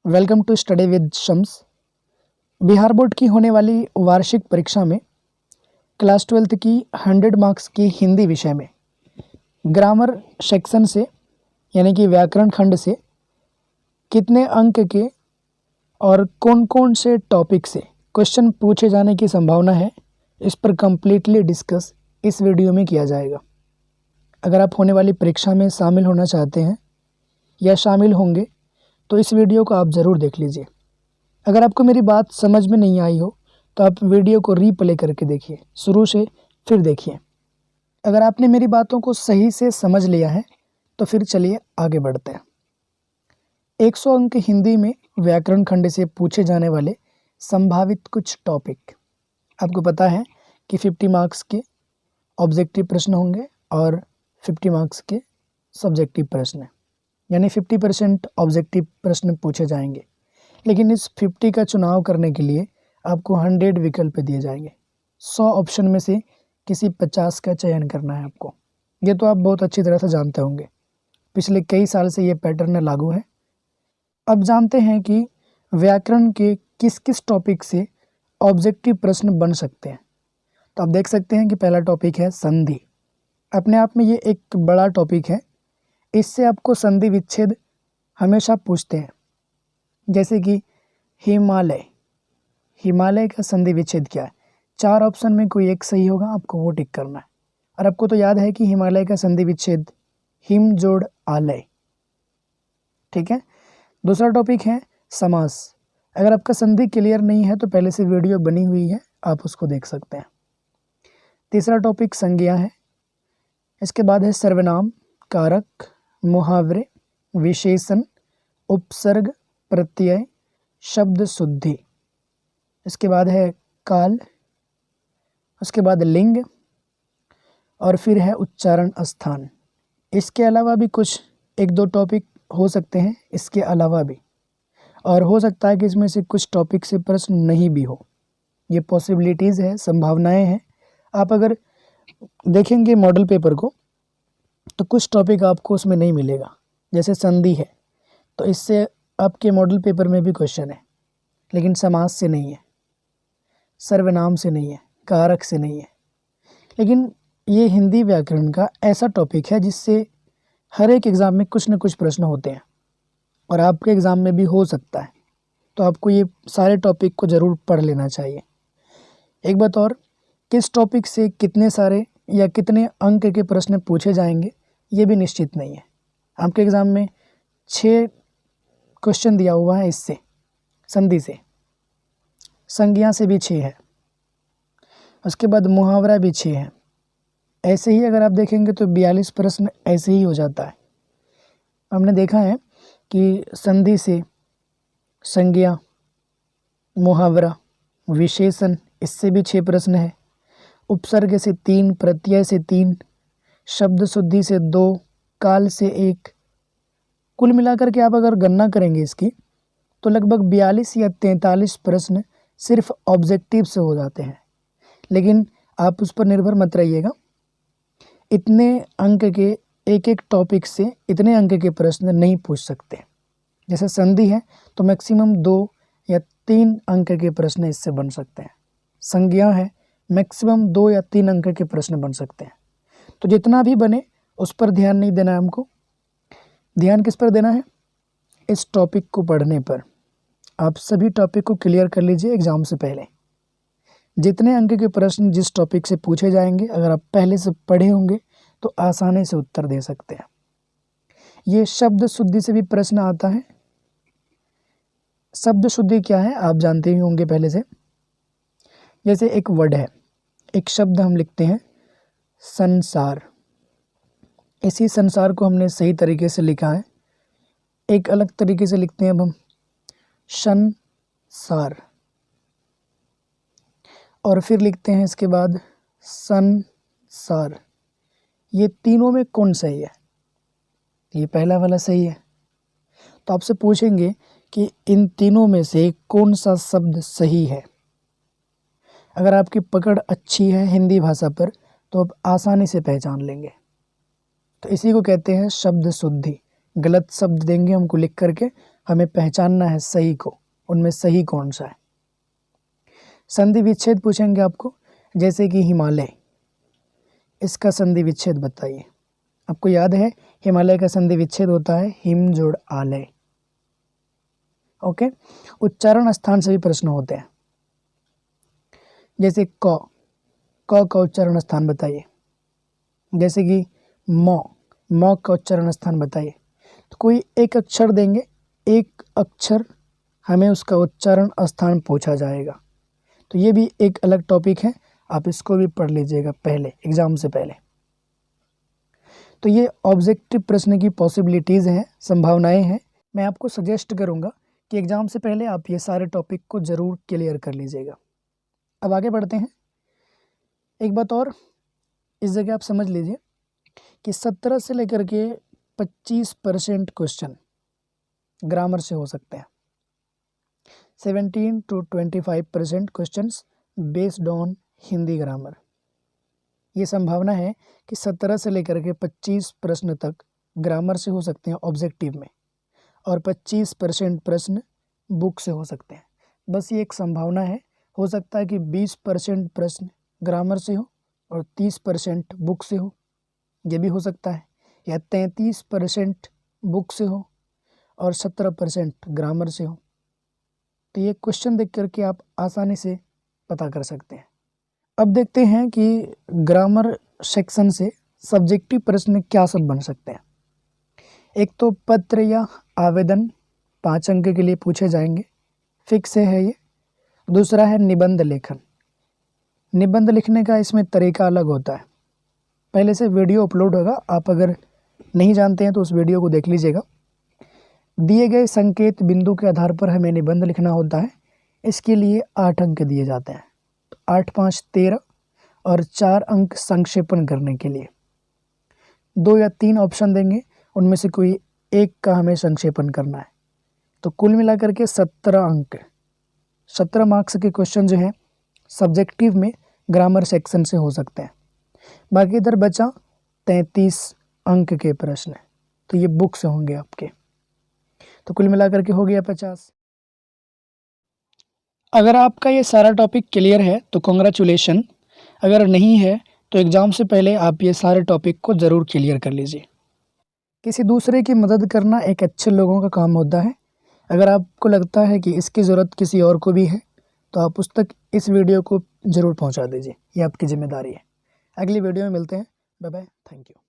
Welcome to study with Shams. Bihar board की होने वाली वार्षिक परीक्षा में क्लास 12th की 100 मार्क्स की हिंदी विषय में ग्रामर सेक्शन से यानी कि व्याकरण खंड से कितने अंक के और कौन कौन से टॉपिक से क्वेश्चन पूछे जाने की संभावना है, इस पर कंप्लीटली डिस्कस इस वीडियो में किया जाएगा। अगर आप होने वाली परीक्षा में शामिल होना चाहते हैं या शामिल होंगे तो इस वीडियो को आप ज़रूर देख लीजिए। अगर आपको मेरी बात समझ में नहीं आई हो तो आप वीडियो को रीप्ले करके देखिए, शुरू से फिर देखिए। अगर आपने मेरी बातों को सही से समझ लिया है तो फिर चलिए आगे बढ़ते हैं। 100 अंक हिंदी में व्याकरण खंड से पूछे जाने वाले संभावित कुछ टॉपिक। आपको पता है कि 50 मार्क्स के ऑब्जेक्टिव प्रश्न होंगे और 50 मार्क्स के सब्जेक्टिव प्रश्न, यानी 50% ऑब्जेक्टिव प्रश्न पूछे जाएंगे। लेकिन इस 50 का चुनाव करने के लिए आपको 100 विकल्प दिए जाएंगे। 100 ऑप्शन में से किसी 50 का चयन करना है आपको। ये तो आप बहुत अच्छी तरह से जानते होंगे, पिछले कई साल से ये पैटर्न लागू है। अब जानते हैं कि व्याकरण के किस किस टॉपिक से ऑब्जेक्टिव प्रश्न बन सकते हैं। तो आप देख सकते हैं कि पहला टॉपिक है संधि। अपने आप में ये एक बड़ा टॉपिक है। इससे आपको संधि विच्छेद हमेशा पूछते हैं, जैसे कि हिमालय का संधि विच्छेद क्या है। 4 ऑप्शन में कोई एक सही होगा, आपको वो टिक करना है। और आपको तो याद है कि हिमालय का संधि विच्छेद हिम जोड़ आलय, ठीक है। दूसरा टॉपिक है समास। अगर आपका संधि क्लियर नहीं है तो पहले से वीडियो बनी हुई है, आप उसको देख सकते हैं। तीसरा टॉपिक संज्ञा है। इसके बाद है सर्वनाम, कारक, मुहावरे, विशेषण, उपसर्ग, प्रत्यय, शब्द शुद्धि। इसके बाद है काल, उसके बाद लिंग और फिर है उच्चारण स्थान। इसके अलावा भी कुछ 1-2 टॉपिक हो सकते हैं, इसके अलावा भी, और हो सकता है कि इसमें से कुछ टॉपिक से प्रश्न नहीं भी हो। ये पॉसिबिलिटीज़ है, संभावनाएं हैं। आप अगर देखेंगे मॉडल पेपर को तो कुछ टॉपिक आपको उसमें नहीं मिलेगा। जैसे संधि है तो इससे आपके मॉडल पेपर में भी क्वेश्चन है, लेकिन समास से नहीं है, सर्वनाम से नहीं है, कारक से नहीं है। लेकिन ये हिंदी व्याकरण का ऐसा टॉपिक है जिससे हर एक एग्ज़ाम में कुछ न कुछ प्रश्न होते हैं और आपके एग्ज़ाम में भी हो सकता है। तो आपको ये सारे टॉपिक को ज़रूर पढ़ लेना चाहिए। एक बात और, किस टॉपिक से कितने सारे या कितने अंक के प्रश्न पूछे जाएंगे ये भी निश्चित नहीं है। आपके एग्ज़ाम में 6 क्वेश्चन दिया हुआ है इससे, संधि से, संज्ञा से भी 6 है, उसके बाद मुहावरा भी 6 है। ऐसे ही अगर आप देखेंगे तो 42 प्रश्न ऐसे ही हो जाता है। हमने देखा है कि संधि से संज्ञा, मुहावरा, विशेषण, इससे भी 6 प्रश्न है। उपसर्ग से 3, प्रत्यय से 3, शब्द शुद्धि से 2, काल से 1। कुल मिलाकर के आप अगर गणना करेंगे इसकी तो लगभग 42 या 43 प्रश्न सिर्फ ऑब्जेक्टिव से हो जाते हैं। लेकिन आप उस पर निर्भर मत रहिएगा। इतने अंक के एक टॉपिक से इतने अंक के प्रश्न नहीं पूछ सकते। जैसे संधि है तो मैक्सिमम 2 या 3 अंक के प्रश्न इससे बन सकते हैं। संज्ञा है, मैक्सिमम 2 या 3 अंक के प्रश्न बन सकते हैं। तो जितना भी बने उस पर ध्यान नहीं देना है हमको। ध्यान किस पर देना है? इस टॉपिक को पढ़ने पर। आप सभी टॉपिक को क्लियर कर लीजिए एग्ज़ाम से पहले। जितने अंक के प्रश्न जिस टॉपिक से पूछे जाएंगे, अगर आप पहले से पढ़े होंगे तो आसानी से उत्तर दे सकते हैं। ये शब्द शुद्धि से भी प्रश्न आता है। शब्द शुद्धि क्या है आप जानते ही होंगे पहले से। जैसे एक वर्ड है, एक शब्द हम लिखते हैं संसार। इसी संसार को हमने सही तरीके से लिखा है, एक अलग तरीके से लिखते हैं अब हम संसार, और फिर लिखते हैं इसके बाद संसार। ये तीनों में कौन सही है? ये पहला वाला सही है। तो आपसे पूछेंगे कि इन तीनों में से कौन सा शब्द सही है। अगर आपकी पकड़ अच्छी है हिंदी भाषा पर तो आप आसानी से पहचान लेंगे। तो इसी को कहते हैं शब्द शुद्धि। गलत शब्द देंगे हमको लिख करके, हमें पहचानना है सही को, उनमें सही कौन सा है। संधि विच्छेद पूछेंगे आपको, जैसे कि हिमालय, इसका संधि विच्छेद बताइए। आपको याद है हिमालय का संधि विच्छेद होता है हिम जोड़ आलय। ओके, उच्चारण स्थान से भी प्रश्न होते हैं, जैसे क का उच्चारण स्थान बताइए, जैसे कि म का उच्चारण स्थान बताइए। तो कोई एक अक्षर देंगे, एक अक्षर हमें उसका उच्चारण स्थान पूछा जाएगा। तो ये भी एक अलग टॉपिक है, आप इसको भी पढ़ लीजिएगा पहले, एग्जाम से पहले। तो ये ऑब्जेक्टिव प्रश्न की पॉसिबिलिटीज़ हैं, संभावनाएं हैं। मैं आपको सजेस्ट करूंगा कि एग्ज़ाम से पहले आप ये सारे टॉपिक को ज़रूर क्लियर कर लीजिएगा। अब आगे बढ़ते हैं। एक बात और इस जगह आप समझ लीजिए कि 17 से लेकर के 25% क्वेश्चन ग्रामर से हो सकते हैं। 17 to 25% questions based on Hindi grammar. ये संभावना है कि 17 से लेकर के 25 प्रश्न तक ग्रामर से हो सकते हैं ऑब्जेक्टिव में, और 25% प्रश्न बुक से हो सकते हैं। बस ये एक संभावना है, हो सकता है कि 20% प्रश्न ग्रामर से हो और 30% बुक से हो, ये भी हो सकता है, या 33% बुक से हो और 17% ग्रामर से हो। तो ये क्वेश्चन देख करके आप आसानी से पता कर सकते हैं। अब देखते हैं कि ग्रामर सेक्शन से सब्जेक्टिव प्रश्न क्या सब बन सकते हैं। एक तो पत्र या आवेदन 5 अंक के लिए पूछे जाएंगे, फिक्स है ये। दूसरा है निबंध लेखन। निबंध लिखने का इसमें तरीका अलग होता है, पहले से वीडियो अपलोड होगा, आप अगर नहीं जानते हैं तो उस वीडियो को देख लीजिएगा। दिए गए संकेत बिंदु के आधार पर हमें निबंध लिखना होता है। इसके लिए 8 अंक दिए जाते हैं, तो 8 5 13 और 4 अंक संक्षेपण करने के लिए। 2 या 3 ऑप्शन देंगे, उनमें से कोई एक का हमें संक्षेपण करना है। तो कुल मिलाकर के 17 अंक, 17 मार्क्स के क्वेश्चन जो हैं सब्जेक्टिव में ग्रामर सेक्शन से हो सकते हैं। बाकी इधर बचा 33 अंक के प्रश्न, तो ये बुक से होंगे आपके। तो कुल मिलाकर के हो गया 50। अगर आपका ये सारा टॉपिक क्लियर है तो कॉन्ग्रेचुलेशन, अगर नहीं है तो एग्ज़ाम से पहले आप ये सारे टॉपिक को ज़रूर क्लियर कर लीजिए। किसी दूसरे की मदद करना एक अच्छे लोगों का काम होता है। अगर आपको लगता है कि इसकी ज़रूरत किसी और को भी है तो आप उस तक इस वीडियो को ज़रूर पहुंचा दीजिए, ये आपकी जिम्मेदारी है। अगली वीडियो में मिलते हैं। Bye bye, thank you.